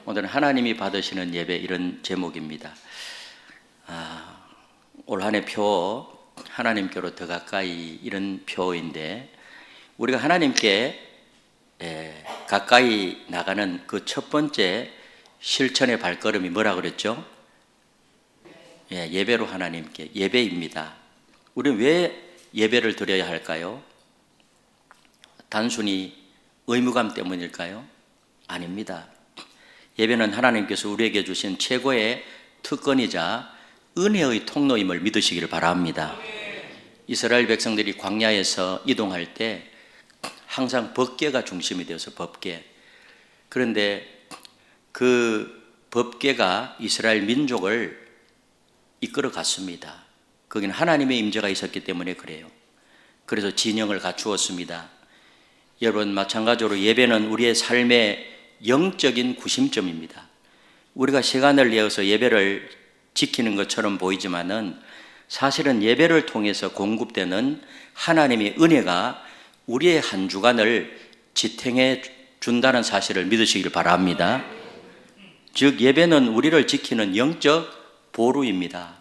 오늘은 하나님이 받으시는 예배, 이런 제목입니다. 올 한 해 표, 하나님께로 더 가까이, 이런 표인데, 우리가 하나님께 가까이 나가는 그 첫 번째 실천의 발걸음이 뭐라 그랬죠? 예배로 하나님께, 예배입니다. 우리는 왜 예배를 드려야 할까요? 단순히 의무감 때문일까요? 아닙니다. 예배는 하나님께서 우리에게 주신 최고의 특권이자 은혜의 통로임을 믿으시기를 바랍니다. 이스라엘 백성들이 광야에서 이동할 때 항상 법궤가 중심이 되어서 법궤. 그런데 그 법궤가 이스라엘 민족을 이끌어 갔습니다. 거기는 하나님의 임재가 있었기 때문에 그래요. 그래서 진영을 갖추었습니다. 여러분, 마찬가지로 예배는 우리의 삶의 영적인 구심점입니다. 우리가 시간을 내어서 예배를 지키는 것처럼 보이지만은 사실은 예배를 통해서 공급되는 하나님의 은혜가 우리의 한 주간을 지탱해 준다는 사실을 믿으시길 바랍니다. 즉, 예배는 우리를 지키는 영적 보루입니다.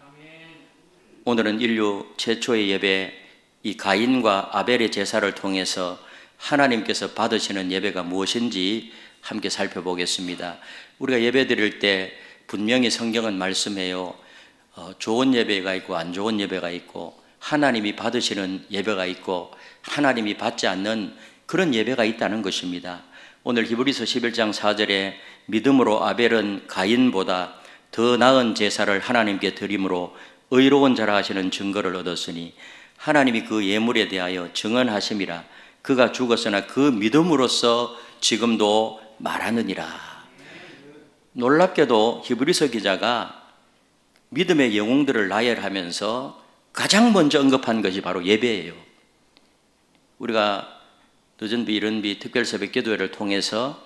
오늘은 인류 최초의 예배, 이 가인과 아벨의 제사를 통해서 하나님께서 받으시는 예배가 무엇인지 함께 살펴보겠습니다. 우리가 예배 드릴 때 분명히 성경은 말씀해요. 좋은 예배가 있고 안 좋은 예배가 있고, 하나님이 받으시는 예배가 있고 하나님이 받지 않는 그런 예배가 있다는 것입니다. 오늘 히브리서 11장 4절에 믿음으로 아벨은 가인보다 더 나은 제사를 하나님께 드림으로 의로운 자라 하시는 증거를 얻었으니 하나님이 그 예물에 대하여 증언하심이라. 그가 죽었으나 그 믿음으로써 지금도 말하느니라. 놀랍게도 히브리서 기자가 믿음의 영웅들을 나열하면서 가장 먼저 언급한 것이 바로 예배예요. 우리가 늦은 비 이른 비 특별 새벽 기도회를 통해서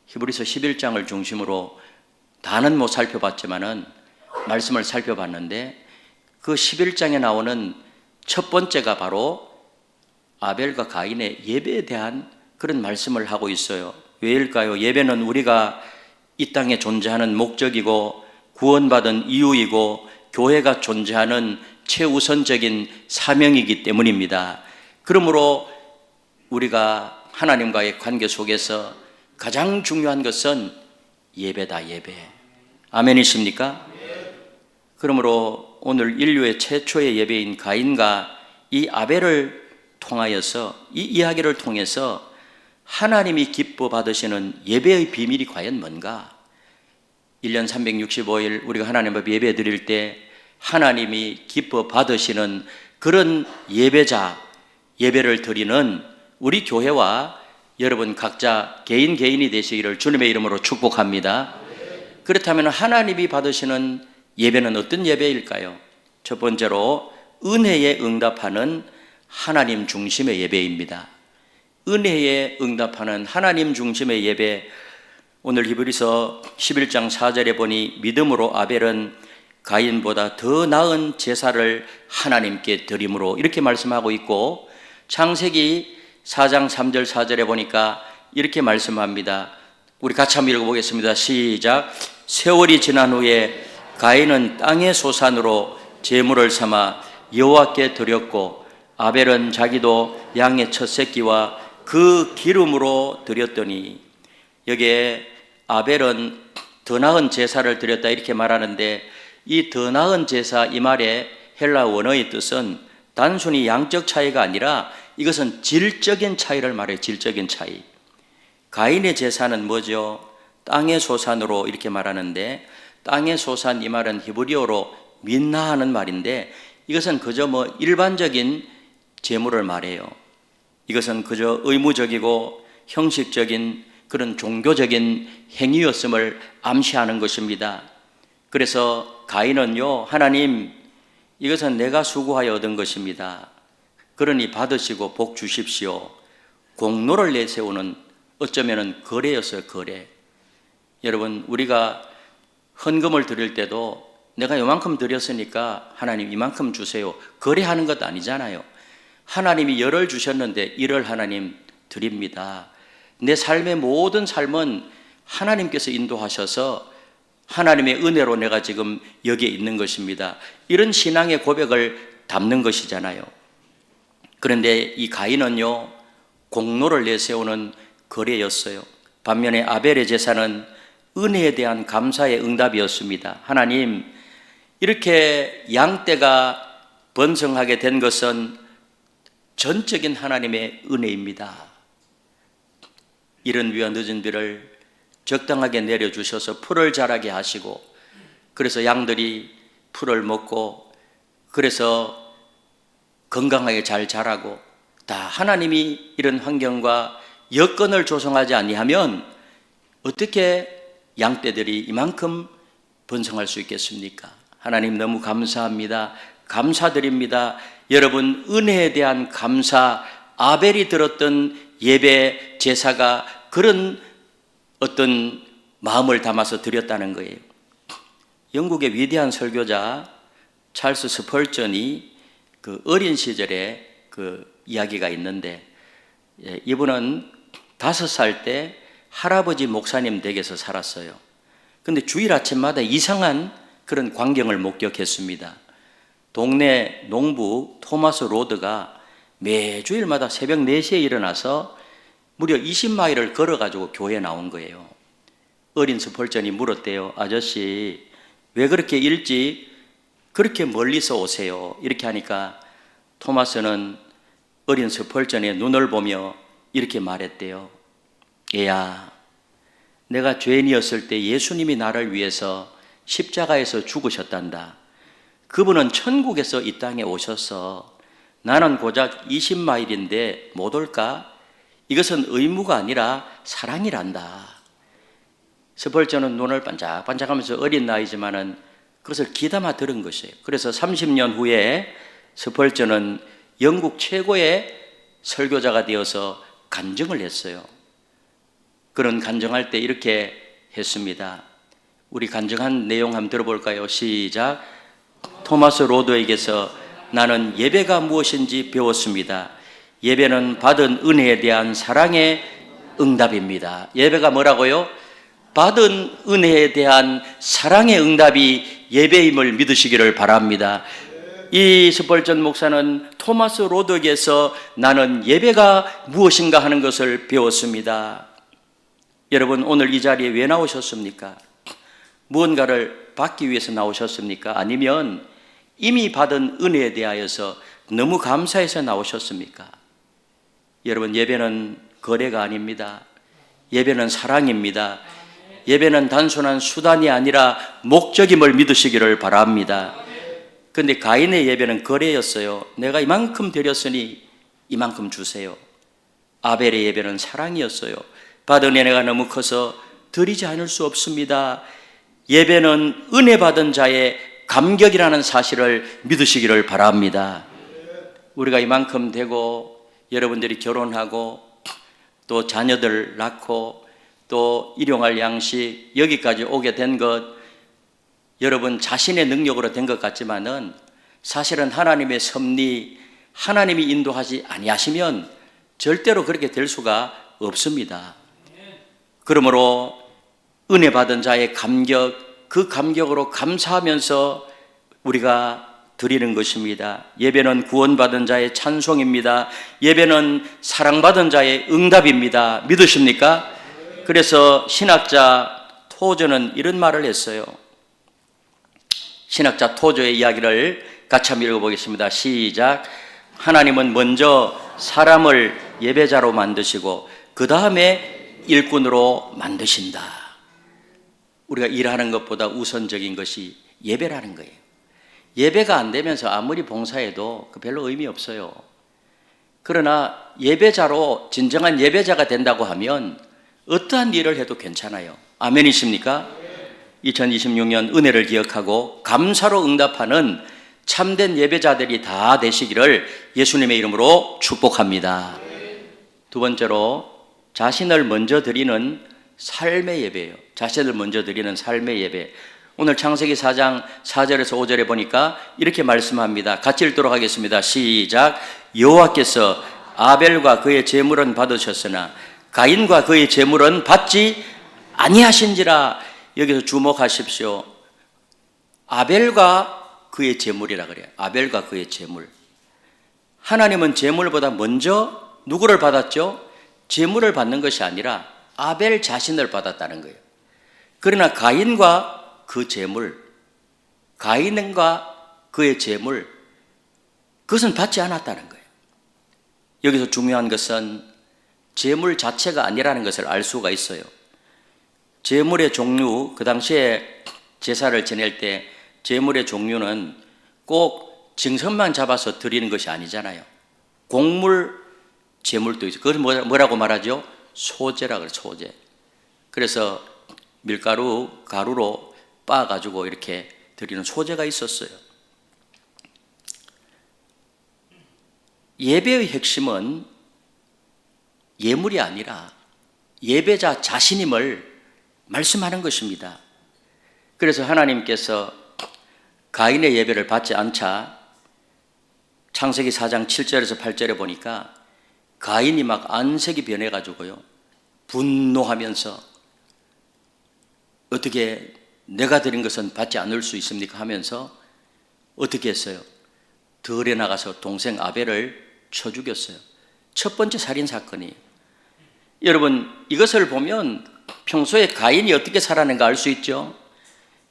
히브리서 11장을 중심으로 다는 못 살펴봤지만은 말씀을 살펴봤는데, 그 11장에 나오는 첫 번째가 바로 아벨과 가인의 예배에 대한 그런 말씀을 하고 있어요. 왜일까요? 예배는 우리가 이 땅에 존재하는 목적이고 구원받은 이유이고 교회가 존재하는 최우선적인 사명이기 때문입니다. 그러므로 우리가 하나님과의 관계 속에서 가장 중요한 것은 예배다, 예배. 아멘이십니까? 그러므로 오늘 인류의 최초의 예배인 가인과 이 아벨을 통하여서, 이 이야기를 통해서 하나님이 기뻐 받으시는 예배의 비밀이 과연 뭔가? 1년 365일 우리가 하나님 앞에 예배 드릴 때 하나님이 기뻐 받으시는 그런 예배자, 예배를 드리는 우리 교회와 여러분 각자 개인이 되시기를 주님의 이름으로 축복합니다. 그렇다면 하나님이 받으시는 예배는 어떤 예배일까요? 첫 번째로 은혜에 응답하는 하나님 중심의 예배입니다. 은혜에 응답하는 하나님 중심의 예배. 오늘 히브리서 11장 4절에 보니 믿음으로 아벨은 가인보다 더 나은 제사를 하나님께 드림으로, 이렇게 말씀하고 있고, 창세기 4장 3절 4절에 보니까 이렇게 말씀합니다. 우리 같이 한번 읽어보겠습니다. 시작. 세월이 지난 후에 가인은 땅의 소산으로 제물을 삼아 여호와께 드렸고 아벨은 자기도 양의 첫 새끼와 그 기름으로 드렸더니, 여기에 아벨은 더 나은 제사를 드렸다 이렇게 말하는데, 이 더 나은 제사, 이 말의 헬라 원어의 뜻은 단순히 양적 차이가 아니라 이것은 질적인 차이를 말해요. 질적인 차이. 가인의 제사는 뭐죠? 땅의 소산으로 이렇게 말하는데, 땅의 소산, 이 말은 히브리어로 민나하는 말인데, 이것은 그저 일반적인 제물을 말해요. 이것은 그저 의무적이고 형식적인 그런 종교적인 행위였음을 암시하는 것입니다. 그래서 가인은요, 하나님, 이것은 내가 수고하여 얻은 것입니다. 그러니 받으시고 복 주십시오. 공로를 내세우는, 어쩌면 거래였어요, 거래. 여러분, 우리가 헌금을 드릴 때도 내가 이만큼 드렸으니까 하나님 이만큼 주세요, 거래하는 것 아니잖아요. 하나님이 열을 주셨는데 이를 하나님 드립니다. 내 삶의 모든 삶은 하나님께서 인도하셔서 하나님의 은혜로 내가 지금 여기에 있는 것입니다. 이런 신앙의 고백을 담는 것이잖아요. 그런데 이 가인은요, 공로를 내세우는 거래였어요. 반면에 아벨의 제사는 은혜에 대한 감사의 응답이었습니다. 하나님, 이렇게 양떼가 번성하게 된 것은 전적인 하나님의 은혜입니다. 이런 위와 늦은 비를 적당하게 내려주셔서 풀을 자라게 하시고, 그래서 양들이 풀을 먹고, 그래서 건강하게 잘 자라고, 다 하나님이 이런 환경과 여건을 조성하지 아니하면 어떻게 양떼들이 이만큼 번성할 수 있겠습니까? 하나님 너무 감사합니다. 감사드립니다. 여러분, 은혜에 대한 감사, 아벨이 들었던 예배 제사가 그런 어떤 마음을 담아서 드렸다는 거예요. 영국의 위대한 설교자 찰스 스펄전이 그 어린 시절에 그 이야기가 있는데, 이분은 5살 때 할아버지 목사님 댁에서 살았어요. 근데 주일 아침마다 이상한 그런 광경을 목격했습니다. 동네 농부 토마스 로드가 매주일마다 새벽 4시에 일어나서 무려 20마일을 걸어가지고 교회에 나온 거예요. 어린 스펄전이 물었대요. 아저씨, 왜 그렇게 일찍 그렇게 멀리서 오세요? 이렇게 하니까 토마스는 어린 스펄전의 눈을 보며 이렇게 말했대요. 얘야, 내가 죄인이었을 때 예수님이 나를 위해서 십자가에서 죽으셨단다. 그분은 천국에서 이 땅에 오셔서 나는 고작 20마일인데 못 올까? 이것은 의무가 아니라 사랑이란다. 스펄전은 눈을 반짝반짝하면서 어린 나이지만은 그것을 귀담아 들은 것이에요. 그래서 30년 후에 스펄전은 영국 최고의 설교자가 되어서 간증을 했어요. 그런 간증할 때 이렇게 했습니다. 우리 간증한 내용 한번 들어볼까요? 시작. 토마스 로드에게서 나는 예배가 무엇인지 배웠습니다. 예배는 받은 은혜에 대한 사랑의 응답입니다. 예배가 뭐라고요? 받은 은혜에 대한 사랑의 응답이 예배임을 믿으시기를 바랍니다. 이 스펄전 목사는 토마스 로드에게서 나는 예배가 무엇인가 하는 것을 배웠습니다. 여러분, 오늘 이 자리에 왜 나오셨습니까? 무언가를 받기 위해서 나오셨습니까? 아니면 이미 받은 은혜에 대하여서 너무 감사해서 나오셨습니까? 여러분, 예배는 거래가 아닙니다. 예배는 사랑입니다. 예배는 단순한 수단이 아니라 목적임을 믿으시기를 바랍니다. 그런데 가인의 예배는 거래였어요. 내가 이만큼 드렸으니 이만큼 주세요. 아벨의 예배는 사랑이었어요. 받은 은혜가 너무 커서 드리지 않을 수 없습니다. 예배는 은혜 받은 자의 감격이라는 사실을 믿으시기를 바랍니다. 우리가 이만큼 되고 여러분들이 결혼하고 또 자녀들 낳고 또 일용할 양식 여기까지 오게 된 것, 여러분 자신의 능력으로 된 것 같지만은 사실은 하나님의 섭리, 하나님이 인도하지 아니하시면 절대로 그렇게 될 수가 없습니다. 그러므로 은혜 받은 자의 감격, 그 감격으로 감사하면서 우리가 드리는 것입니다. 예배는 구원받은 자의 찬송입니다. 예배는 사랑받은 자의 응답입니다. 믿으십니까? 그래서 신학자 토저는 이런 말을 했어요. 신학자 토저의 이야기를 같이 한번 읽어보겠습니다. 시작. 하나님은 먼저 사람을 예배자로 만드시고 그 다음에 일꾼으로 만드신다. 우리가 일하는 것보다 우선적인 것이 예배라는 거예요. 예배가 안 되면서 아무리 봉사해도 별로 의미 없어요. 그러나 예배자로 진정한 예배자가 된다고 하면 어떠한 일을 해도 괜찮아요. 아멘이십니까? 2026년 은혜를 기억하고 감사로 응답하는 참된 예배자들이 다 되시기를 예수님의 이름으로 축복합니다. 두 번째로 자신을 먼저 드리는 삶의 예배예요. 자신을 먼저 드리는 삶의 예배. 오늘 창세기 4장 4절에서 5절에 보니까 이렇게 말씀합니다. 같이 읽도록 하겠습니다. 시작. 여호와께서 아벨과 그의 제물은 받으셨으나 가인과 그의 제물은 받지 아니하신지라. 여기서 주목하십시오. 아벨과 그의 제물이라 그래요. 아벨과 그의 제물. 하나님은 제물보다 먼저 누구를 받았죠? 제물을 받는 것이 아니라 아벨 자신을 받았다는 거예요. 그러나 가인과 그 제물, 가인과 그의 제물, 그것은 받지 않았다는 거예요. 여기서 중요한 것은 제물 자체가 아니라는 것을 알 수가 있어요. 제물의 종류, 그 당시에 제사를 지낼 때 제물의 종류는 꼭 증선만 잡아서 드리는 것이 아니잖아요. 곡물 제물도 있어요. 그걸 뭐라고 말하죠? 소제라고 그래요. 소제. 그래서 밀가루, 가루로 빻아가지고 이렇게 드리는 소제가 있었어요. 예배의 핵심은 예물이 아니라 예배자 자신임을 말씀하는 것입니다. 그래서 하나님께서 가인의 예배를 받지 않자 창세기 4장 7절에서 8절에 보니까 가인이 막 안색이 변해가지고요, 분노하면서 어떻게 내가 드린 것은 받지 않을 수 있습니까 하면서 어떻게 했어요? 들에 나가서 동생 아벨을 쳐 죽였어요. 첫 번째 살인 사건이에요. 여러분, 이것을 보면 평소에 가인이 어떻게 살았는가 알 수 있죠?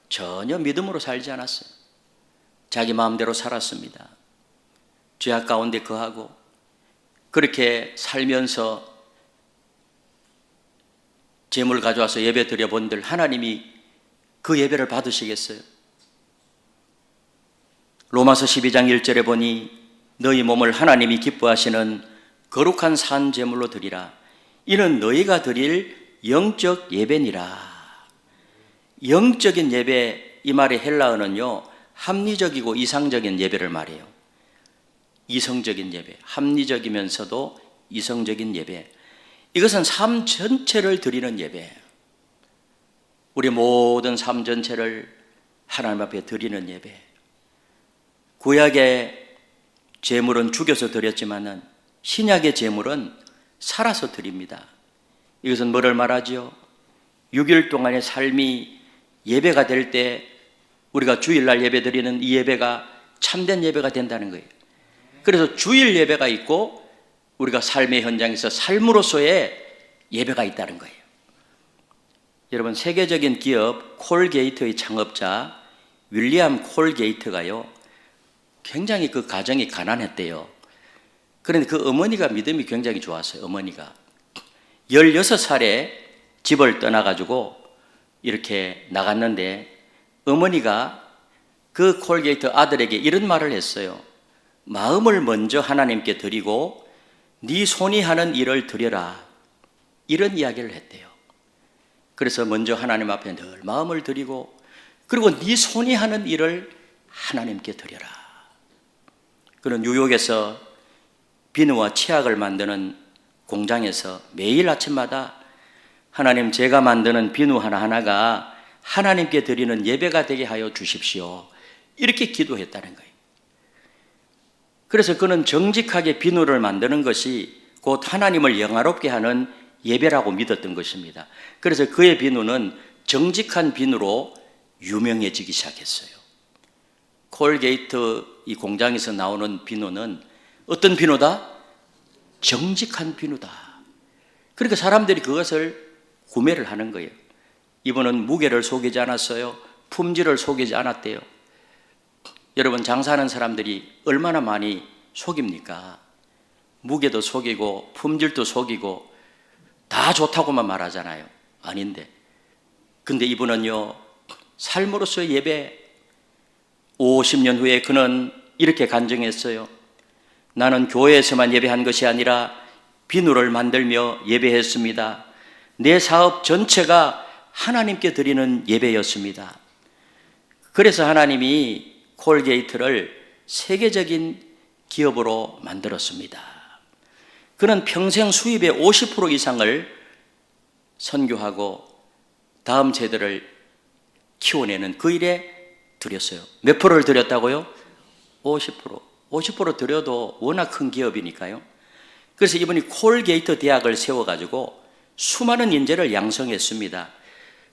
전혀 믿음으로 살지 않았어요. 자기 마음대로 살았습니다. 죄악 가운데 거하고 그렇게 살면서 제물 가져와서 예배 드려본들 하나님이 그 예배를 받으시겠어요? 로마서 12장 1절에 보니 너희 몸을 하나님이 기뻐하시는 거룩한 산 제물로 드리라. 이는 너희가 드릴 영적 예배니라. 영적인 예배, 이 말의 헬라어는요, 합리적이고 이상적인 예배를 말해요. 이성적인 예배, 합리적이면서도 이성적인 예배. 이것은 삶 전체를 드리는 예배. 우리 모든 삶 전체를 하나님 앞에 드리는 예배. 구약의 제물은 죽여서 드렸지만은 신약의 제물은 살아서 드립니다. 이것은 뭐를 말하지요? 6일 동안의 삶이 예배가 될 때 우리가 주일날 예배 드리는 이 예배가 참된 예배가 된다는 거예요. 그래서 주일 예배가 있고 우리가 삶의 현장에서 삶으로서의 예배가 있다는 거예요. 여러분, 세계적인 기업 콜게이트의 창업자 윌리엄 콜게이트가요, 굉장히 그 가정이 가난했대요. 그런데 그 어머니가 믿음이 굉장히 좋았어요. 어머니가 16살에 집을 떠나가지고 이렇게 나갔는데 어머니가 그 콜게이트 아들에게 이런 말을 했어요. 마음을 먼저 하나님께 드리고 네 손이 하는 일을 드려라. 이런 이야기를 했대요. 그래서 먼저 하나님 앞에 늘 마음을 드리고, 그리고 네 손이 하는 일을 하나님께 드려라. 그는 뉴욕에서 비누와 치약을 만드는 공장에서 매일 아침마다 하나님, 제가 만드는 비누 하나하나가 하나님께 드리는 예배가 되게 하여 주십시오, 이렇게 기도했다는 거예요. 그래서 그는 정직하게 비누를 만드는 것이 곧 하나님을 영화롭게 하는 예배라고 믿었던 것입니다. 그래서 그의 비누는 정직한 비누로 유명해지기 시작했어요. 콜게이트 이 공장에서 나오는 비누는 어떤 비누다? 정직한 비누다. 그러니까 사람들이 그것을 구매를 하는 거예요. 이분은 무게를 속이지 않았어요. 품질을 속이지 않았대요. 여러분, 장사하는 사람들이 얼마나 많이 속입니까? 무게도 속이고 품질도 속이고 다 좋다고만 말하잖아요. 아닌데. 근데 이분은요, 삶으로서의 예배, 50년 후에 그는 이렇게 간증했어요. 나는 교회에서만 예배한 것이 아니라 비누를 만들며 예배했습니다. 내 사업 전체가 하나님께 드리는 예배였습니다. 그래서 하나님이 콜게이트를 세계적인 기업으로 만들었습니다. 그는 평생 수입의 50% 이상을 선교하고 다음 세대를 키워내는 그 일에 드렸어요. 몇 프로를 드렸다고요? 50%. 50% 드려도 워낙 큰 기업이니까요. 그래서 이분이 콜게이트 대학을 세워가지고 수많은 인재를 양성했습니다.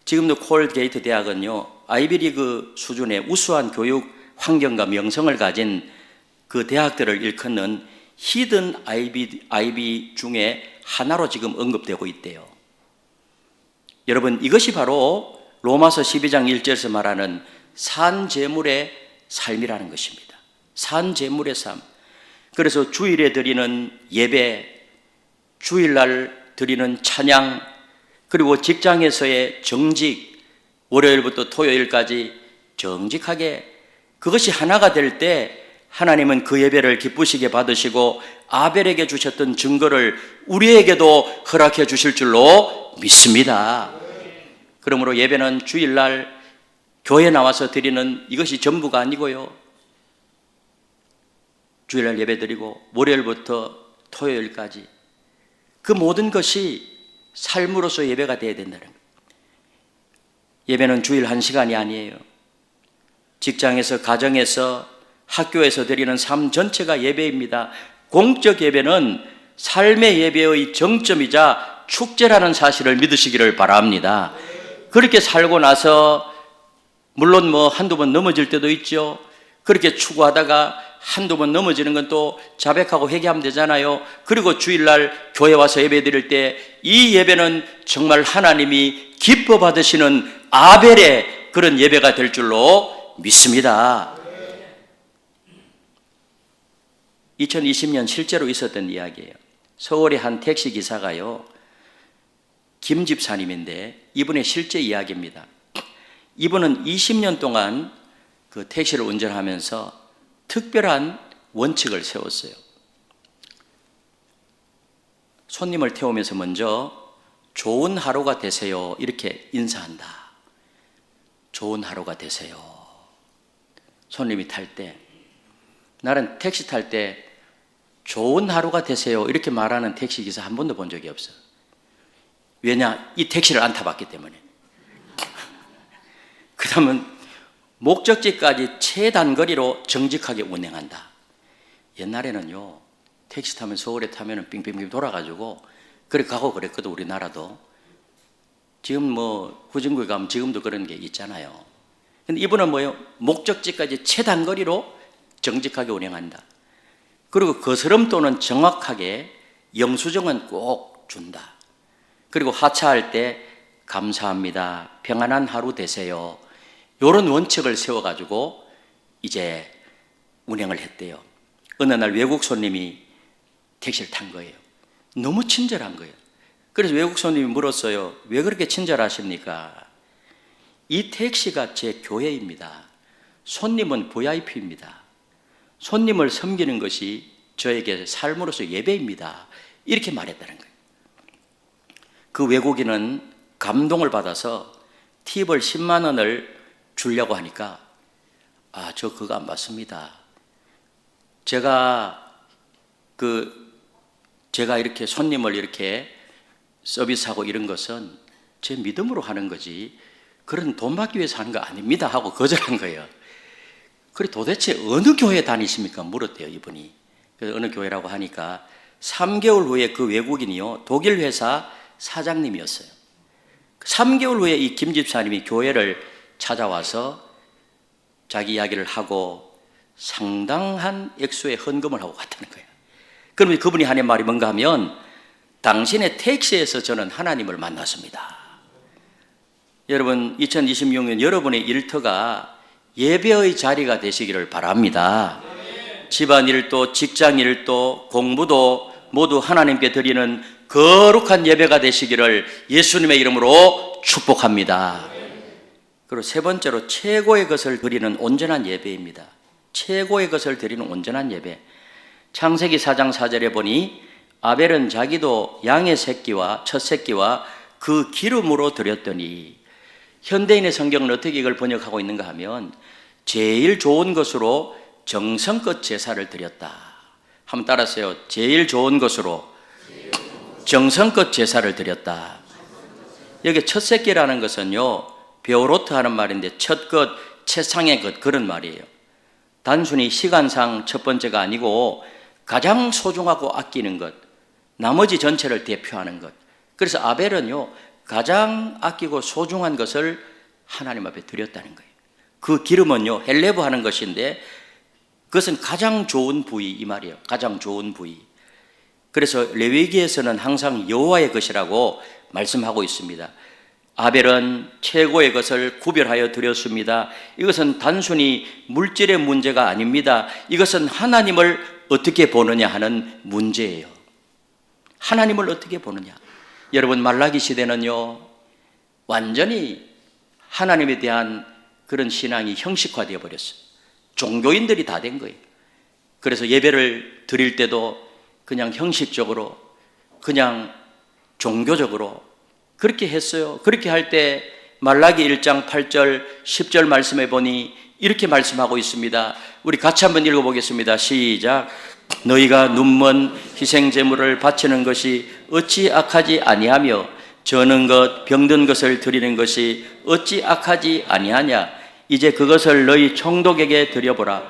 지금도 콜게이트 대학은요, 아이비리그 수준의 우수한 교육 환경과 명성을 가진 그 대학들을 일컫는 히든 아이비 중에 하나로 지금 언급되고 있대요. 여러분, 이것이 바로 로마서 12장 1절에서 말하는 산제물의 삶이라는 것입니다. 산제물의 삶. 그래서 주일에 드리는 예배, 주일날 드리는 찬양, 그리고 직장에서의 정직, 월요일부터 토요일까지 정직하게 그것이 하나가 될 때 하나님은 그 예배를 기쁘시게 받으시고 아벨에게 주셨던 증거를 우리에게도 허락해 주실 줄로 믿습니다. 그러므로 예배는 주일날 교회 나와서 드리는 이것이 전부가 아니고요. 주일날 예배 드리고 월요일부터 토요일까지 그 모든 것이 삶으로서 예배가 되어야 된다는 거예요. 예배는 주일 1시간이 아니에요. 직장에서, 가정에서, 학교에서 드리는 삶 전체가 예배입니다. 공적 예배는 삶의 예배의 정점이자 축제라는 사실을 믿으시기를 바랍니다. 그렇게 살고 나서 물론 한두 번 넘어질 때도 있죠. 그렇게 추구하다가 한두 번 넘어지는 건 또 자백하고 회개하면 되잖아요. 그리고 주일날 교회 와서 예배 드릴 때 이 예배는 정말 하나님이 기뻐 받으시는 아벨의 그런 예배가 될 줄로 믿습니다. 2020년 실제로 있었던 이야기예요. 서울의 한 택시기사가요, 김 집사님인데 이분의 실제 이야기입니다. 이분은 20년 동안 그 택시를 운전하면서 특별한 원칙을 세웠어요. 손님을 태우면서 먼저 좋은 하루가 되세요 이렇게 인사한다. 좋은 하루가 되세요. 손님이 탈 때, 나는 택시 탈 때 좋은 하루가 되세요 이렇게 말하는 택시기사 한 번도 본 적이 없어. 왜냐? 이 택시를 안 타봤기 때문에. 그 다음은 목적지까지 최단거리로 정직하게 운행한다. 옛날에는요, 택시 타면 서울에 타면은 빙빙빙 돌아가지고 그래 가고 그랬거든, 우리나라도. 지금 후진국에 가면 지금도 그런 게 있잖아요. 근데 이분은 뭐예요? 목적지까지 최단거리로 정직하게 운행한다. 그리고 거스름 또는 정확하게 영수증은 꼭 준다. 그리고 하차할 때 감사합니다, 평안한 하루 되세요, 이런 원칙을 세워가지고 이제 운행을 했대요. 어느 날 외국 손님이 택시를 탄 거예요. 너무 친절한 거예요. 그래서 외국 손님이 물었어요. 왜 그렇게 친절하십니까? 이 택시가 제 교회입니다. 손님은 VIP입니다. 손님을 섬기는 것이 저에게 삶으로서 예배입니다. 이렇게 말했다는 거예요. 그 외국인은 감동을 받아서 팁을 10만 원을 주려고 하니까 저 그거 안 받습니다. 제가 이렇게 손님을 이렇게 서비스하고 이런 것은 제 믿음으로 하는 거지 그런 돈 받기 위해서 하는 거 아닙니다 하고 거절한 거예요. 그래 도대체 어느 교회 다니십니까? 물었대요, 이분이. 그래서 어느 교회라고 하니까 3개월 후에 그 외국인이요, 독일 회사 사장님이었어요. 3개월 후에 이 김 집사님이 교회를 찾아와서 자기 이야기를 하고 상당한 액수의 헌금을 하고 갔다는 거예요. 그러면 그분이 하는 말이 뭔가 하면, 당신의 택시에서 저는 하나님을 만났습니다. 여러분, 2026년 여러분의 일터가 예배의 자리가 되시기를 바랍니다. 집안일도 직장일도 공부도 모두 하나님께 드리는 거룩한 예배가 되시기를 예수님의 이름으로 축복합니다. 그리고 세 번째로 최고의 것을 드리는 온전한 예배입니다. 최고의 것을 드리는 온전한 예배. 창세기 4장 4절에 보니 아벨은 자기도 양의 새끼와 첫 새끼와 그 기름으로 드렸더니, 현대인의 성경은 어떻게 이걸 번역하고 있는가 하면 제일 좋은 것으로 정성껏 제사를 드렸다. 한번 따라하세요. 제일 좋은 것으로 정성껏 제사를 드렸다. 여기 첫 새끼라는 것은요, 베오로트 하는 말인데 첫 것, 최상의 것, 그런 말이에요. 단순히 시간상 첫 번째가 아니고 가장 소중하고 아끼는 것, 나머지 전체를 대표하는 것. 그래서 아벨은요, 가장 아끼고 소중한 것을 하나님 앞에 드렸다는 거예요. 그 기름은요, 헬레브 하는 것인데 그것은 가장 좋은 부위, 이 말이에요. 가장 좋은 부위. 그래서 레위기에서는 항상 여호와의 것이라고 말씀하고 있습니다. 아벨은 최고의 것을 구별하여 드렸습니다. 이것은 단순히 물질의 문제가 아닙니다. 이것은 하나님을 어떻게 보느냐 하는 문제예요. 하나님을 어떻게 보느냐. 여러분, 말라기 시대는요, 완전히 하나님에 대한 그런 신앙이 형식화되어 버렸어요. 종교인들이 다 된 거예요. 그래서 예배를 드릴 때도 그냥 형식적으로, 그냥 종교적으로 그렇게 했어요. 그렇게 할 때 말라기 1장 8절 10절 말씀해 보니 이렇게 말씀하고 있습니다. 우리 같이 한번 읽어보겠습니다. 시작. 너희가 눈먼 희생제물을 바치는 것이 어찌 악하지 아니하며 저는 것 병든 것을 드리는 것이 어찌 악하지 아니하냐. 이제 그것을 너희 총독에게 드려보라.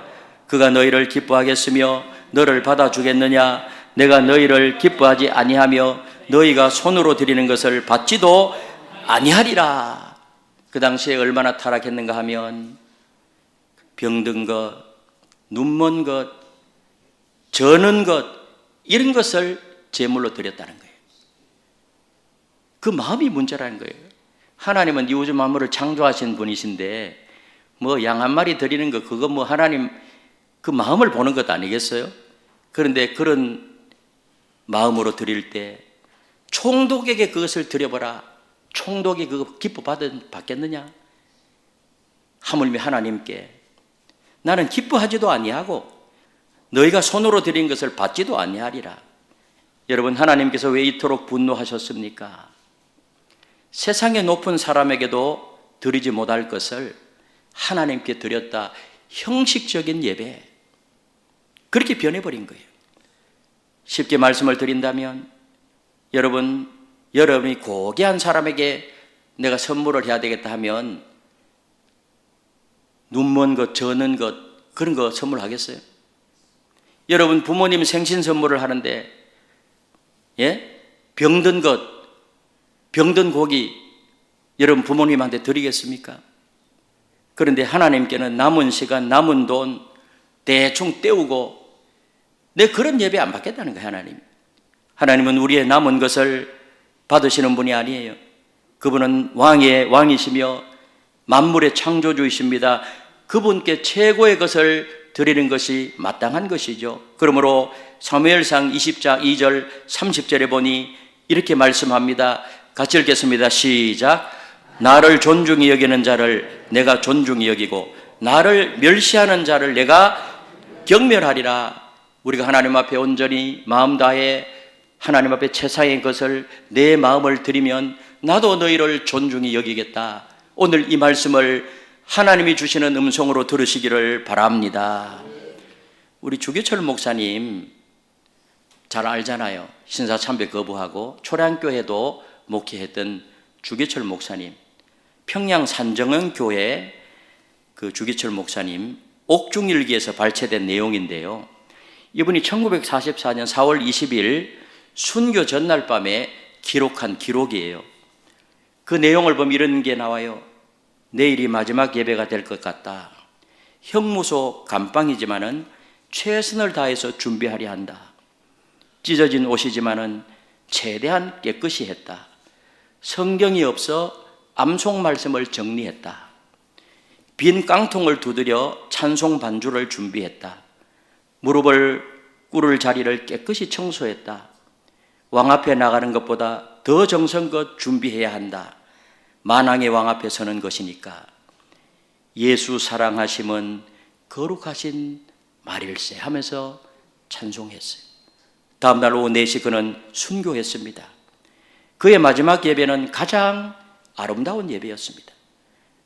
그가 너희를 기뻐하겠으며 너를 받아주겠느냐. 내가 너희를 기뻐하지 아니하며 너희가 손으로 드리는 것을 받지도 아니하리라. 그 당시에 얼마나 타락했는가 하면 병든 것, 눈먼 것, 저는 것, 이런 것을 제물로 드렸다는 거예요. 그 마음이 문제라는 거예요. 하나님은 이 우주 만물을 창조하신 분이신데 뭐 양 한 마리 드리는 거 그거 뭐 하나님 그 마음을 보는 것 아니겠어요? 그런데 그런 마음으로 드릴 때 총독에게 그것을 드려보라. 총독이 그거 기뻐 받겠느냐? 하물며 하나님께 나는 기뻐하지도 아니하고 너희가 손으로 드린 것을 받지도 아니하리라. 여러분, 하나님께서 왜 이토록 분노하셨습니까? 세상의 높은 사람에게도 드리지 못할 것을 하나님께 드렸다. 형식적인 예배. 그렇게 변해버린 거예요. 쉽게 말씀을 드린다면 여러분이 고귀한 사람에게 내가 선물을 해야 되겠다 하면 눈먼 것, 저는 것 그런 거 선물하겠어요? 여러분 부모님 생신 선물을 하는데 병든 것, 병든 고기 여러분 부모님한테 드리겠습니까? 그런데 하나님께는 남은 시간, 남은 돈 대충 때우고 내 그런 예배 안 받겠다는 거예요. 하나님은 우리의 남은 것을 받으시는 분이 아니에요. 그분은 왕의 왕이시며 만물의 창조주이십니다. 그분께 최고의 것을 드리는 것이 마땅한 것이죠. 그러므로 사무엘상 20장 2절 30절에 보니 이렇게 말씀합니다. 같이 읽겠습니다. 시작. 나를 존중히 여기는 자를 내가 존중히 여기고 나를 멸시하는 자를 내가 경멸하리라. 우리가 하나님 앞에 온전히 마음 다해 하나님 앞에 최상의 것을 내 마음을 드리면 나도 너희를 존중히 여기겠다. 오늘 이 말씀을 하나님이 주시는 음성으로 들으시기를 바랍니다. 우리 주기철 목사님 잘 알잖아요. 신사참배 거부하고 초량교회도 목회했던 주기철 목사님, 평양 산정은 교회 그 주기철 목사님 옥중일기에서 발췌된 내용인데요. 이분이 1944년 4월 20일 순교 전날 밤에 기록한 기록이에요. 그 내용을 보면 이런 게 나와요. 내일이 마지막 예배가 될 것 같다. 형무소 감방이지만은 최선을 다해서 준비하려 한다. 찢어진 옷이지만은 최대한 깨끗이 했다. 성경이 없어 암송 말씀을 정리했다. 빈 깡통을 두드려 찬송 반주를 준비했다. 무릎을 꿇을 자리를 깨끗이 청소했다. 왕 앞에 나가는 것보다 더 정성껏 준비해야 한다. 만왕의 왕 앞에 서는 것이니까. 예수 사랑하심은 거룩하신 말일세 하면서 찬송했어요. 다음날 오후 4시 그는 순교했습니다. 그의 마지막 예배는 가장 아름다운 예배였습니다.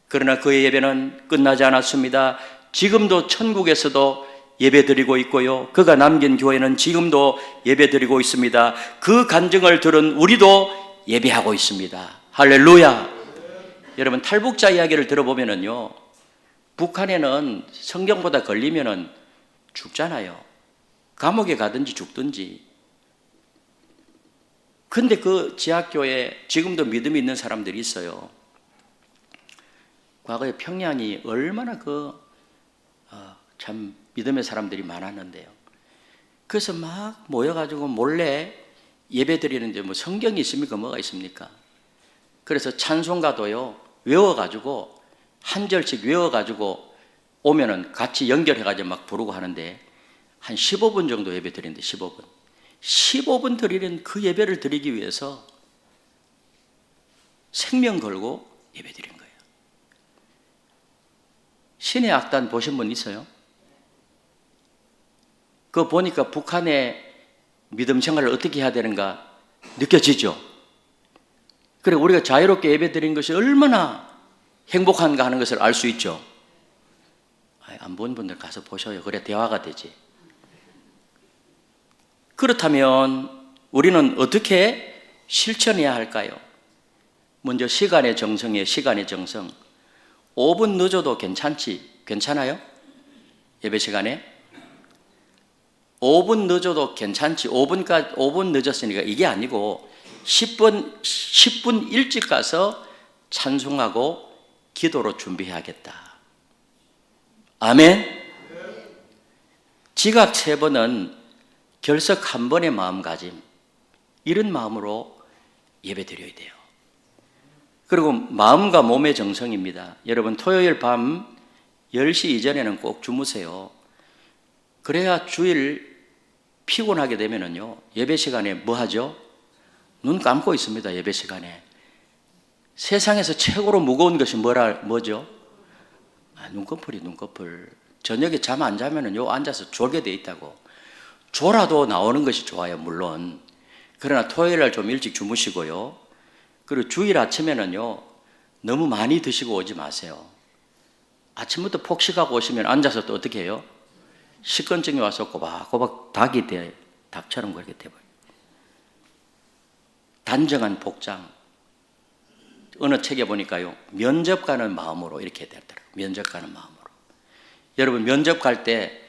그러나 그의 예배는 끝나지 않았습니다. 지금도 천국에서도 예배드리고 있고요. 그가 남긴 교회는 지금도 예배드리고 있습니다. 그 간증을 들은 우리도 예배하고 있습니다. 할렐루야. 여러분 탈북자 이야기를 들어보면은요, 북한에는 성경보다 걸리면은 죽잖아요. 감옥에 가든지 죽든지. 근데 그 지하교회에 지금도 믿음이 있는 사람들이 있어요. 과거에 평양이 얼마나 참 믿음의 사람들이 많았는데요. 그래서 막 모여가지고 몰래 예배 드리는데 뭐 성경이 있습니까? 뭐가 있습니까? 그래서 찬송가도요, 외워가지고, 한 절씩 외워가지고 오면은 같이 연결해가지고 막 부르고 하는데, 한 15분 정도 예배 드리는데, 15분. 15분 드리는 그 예배를 드리기 위해서 생명 걸고 예배 드린 거예요. 신의 악단 보신 분 있어요? 그거 보니까 북한의 믿음 생활을 어떻게 해야 되는가 느껴지죠? 그리고 우리가 자유롭게 예배 드린 것이 얼마나 행복한가 하는 것을 알 수 있죠. 안 본 분들 가서 보셔요. 그래 대화가 되지. 그렇다면 우리는 어떻게 실천해야 할까요? 먼저 시간의 정성이에요. 시간의 정성. 5분 늦어도 괜찮아요? 예배 시간에? 5분 늦어도 괜찮지. 5분 늦었으니까 이게 아니고 10분 일찍 가서 찬송하고 기도로 준비해야겠다. 아멘? 지각 3번은 결석 1번의 마음가짐, 이런 마음으로 예배 드려야 돼요. 그리고 마음과 몸의 정성입니다. 여러분 토요일 밤 10시 이전에는 꼭 주무세요. 그래야 주일 피곤하게 되면은요, 예배 시간에 뭐 하죠? 눈 감고 있습니다. 예배 시간에. 세상에서 최고로 무거운 것이 뭐죠? 눈꺼풀이 눈꺼풀. 저녁에 잠 안 자면은요, 앉아서 졸게 돼 있다고. 졸아도 나오는 것이 좋아요, 물론. 그러나 토요일 날 좀 일찍 주무시고요. 그리고 주일 아침에는요, 너무 많이 드시고 오지 마세요. 아침부터 폭식하고 오시면 앉아서 또 어떻게 해요? 식곤증이 와서 꼬박꼬박 닭처럼 그렇게 돼버려요. 단정한 복장. 어느 책에 보니까요, 면접 가는 마음으로 이렇게 되더라고요. 면접 가는 마음으로. 여러분 면접 갈 때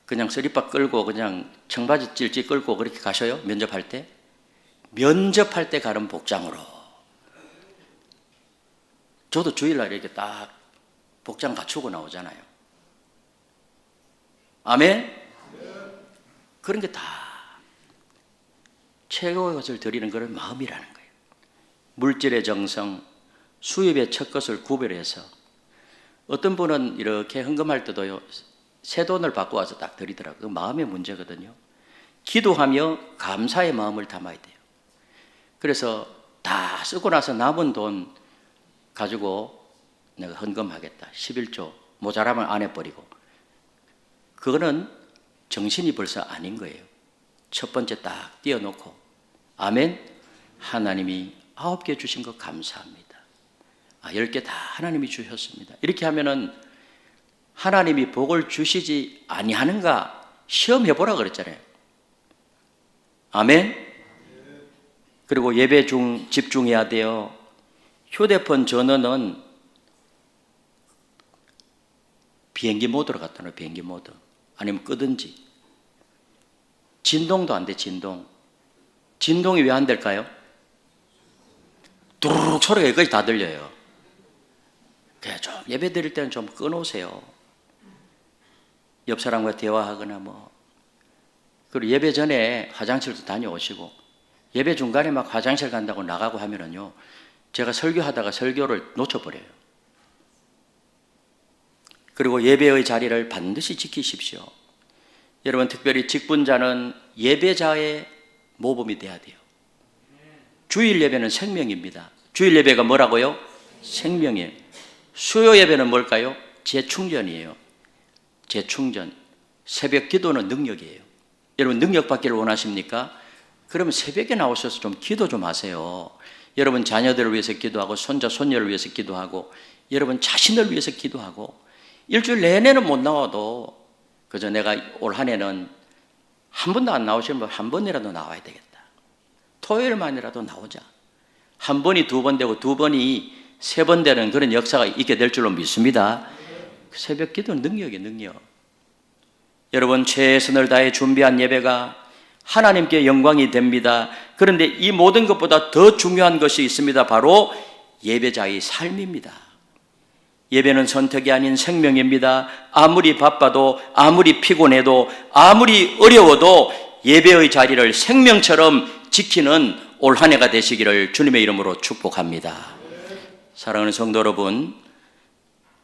그냥 쓰리빠 끌고 그냥 청바지 찔찔 끌고 그렇게 가셔요? 면접할 때? 면접할 때 가는 복장으로. 저도 주일날 이렇게 딱 복장 갖추고 나오잖아요. 아멘? 그런 게 다 최고의 것을 드리는 그런 마음이라는 거예요. 물질의 정성, 수입의 첫 것을 구별해서. 어떤 분은 이렇게 헌금할 때도요, 새 돈을 받고 와서 딱 드리더라고요. 그 마음의 문제거든요. 기도하며 감사의 마음을 담아야 돼요. 그래서 다 쓰고 나서 남은 돈 가지고 내가 헌금하겠다. 11조 모자라면 안 해버리고. 그거는 정신이 벌써 아닌 거예요. 첫 번째 딱 띄워놓고, 아멘. 하나님이 9개 주신 거 감사합니다. 10개 다 하나님이 주셨습니다. 이렇게 하면은 하나님이 복을 주시지 아니하는가 시험해보라 그랬잖아요. 아멘. 그리고 예배 중 집중해야 돼요. 휴대폰 전원은 비행기 모드로 갖다 놔요. 비행기 모드. 아니면 끄든지. 진동도 안 돼. 진동이 왜 안 될까요? 두루룩 소리가 여기까지 다 들려요. 그래, 좀 예배 드릴 때는 좀 꺼놓으세요. 옆 사람과 대화하거나 뭐. 그리고 예배 전에 화장실도 다녀오시고, 예배 중간에 막 화장실 간다고 나가고 하면은요, 제가 설교하다가 설교를 놓쳐버려요. 그리고 예배의 자리를 반드시 지키십시오. 여러분, 특별히 직분자는 예배자의 모범이 돼야 돼요. 주일 예배는 생명입니다. 주일 예배가 뭐라고요? 생명이에요. 수요 예배는 뭘까요? 재충전이에요. 재충전. 새벽 기도는 능력이에요. 여러분 능력 받기를 원하십니까? 그러면 새벽에 나오셔서 좀 기도 좀 하세요. 여러분 자녀들을 위해서 기도하고 손자 손녀를 위해서 기도하고 여러분 자신을 위해서 기도하고 일주일 내내는 못 나와도 그저 내가 올 한 해는 한 번도 안 나오시면 한 번이라도 나와야 되겠다. 토요일만이라도 나오자. 한 번이 두 번 되고 두 번이 세 번 되는 그런 역사가 있게 될 줄로 믿습니다. 새벽 기도는 능력이에요, 능력. 여러분 최선을 다해 준비한 예배가 하나님께 영광이 됩니다. 그런데 이 모든 것보다 더 중요한 것이 있습니다. 바로 예배자의 삶입니다. 예배는 선택이 아닌 생명입니다. 아무리 바빠도, 아무리 피곤해도, 아무리 어려워도 예배의 자리를 생명처럼 지키는 올 한 해가 되시기를 주님의 이름으로 축복합니다. 사랑하는 성도 여러분,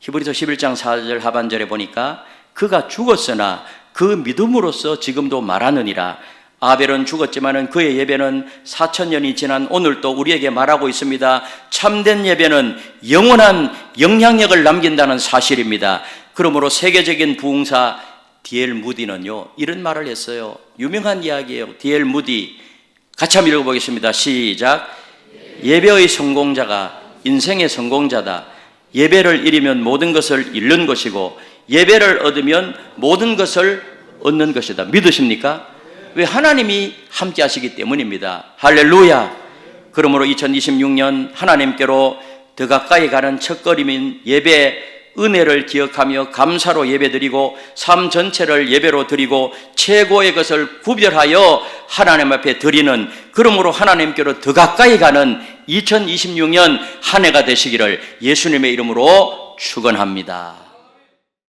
히브리서 11장 4절 하반절에 보니까 그가 죽었으나 그 믿음으로써 지금도 말하느니라. 아벨은 죽었지만은 그의 예배는 4000년이 지난 오늘도 우리에게 말하고 있습니다. 참된 예배는 영원한 영향력을 남긴다는 사실입니다. 그러므로 세계적인 부흥사 D.L. 무디는요, 이런 말을 했어요. 유명한 이야기예요. D.L. 무디. 같이 한번 읽어보겠습니다. 시작. 예배의 성공자가 인생의 성공자다. 예배를 잃으면 모든 것을 잃는 것이고 예배를 얻으면 모든 것을 얻는 것이다. 믿으십니까? 왜? 하나님이 함께 하시기 때문입니다. 할렐루야. 그러므로 2026년 하나님께로 더 가까이 가는 첫걸음인 예배, 은혜를 기억하며 감사로 예배드리고 삶 전체를 예배로 드리고 최고의 것을 구별하여 하나님 앞에 드리는, 그러므로 하나님께로 더 가까이 가는 2026년 한 해가 되시기를 예수님의 이름으로 축원합니다.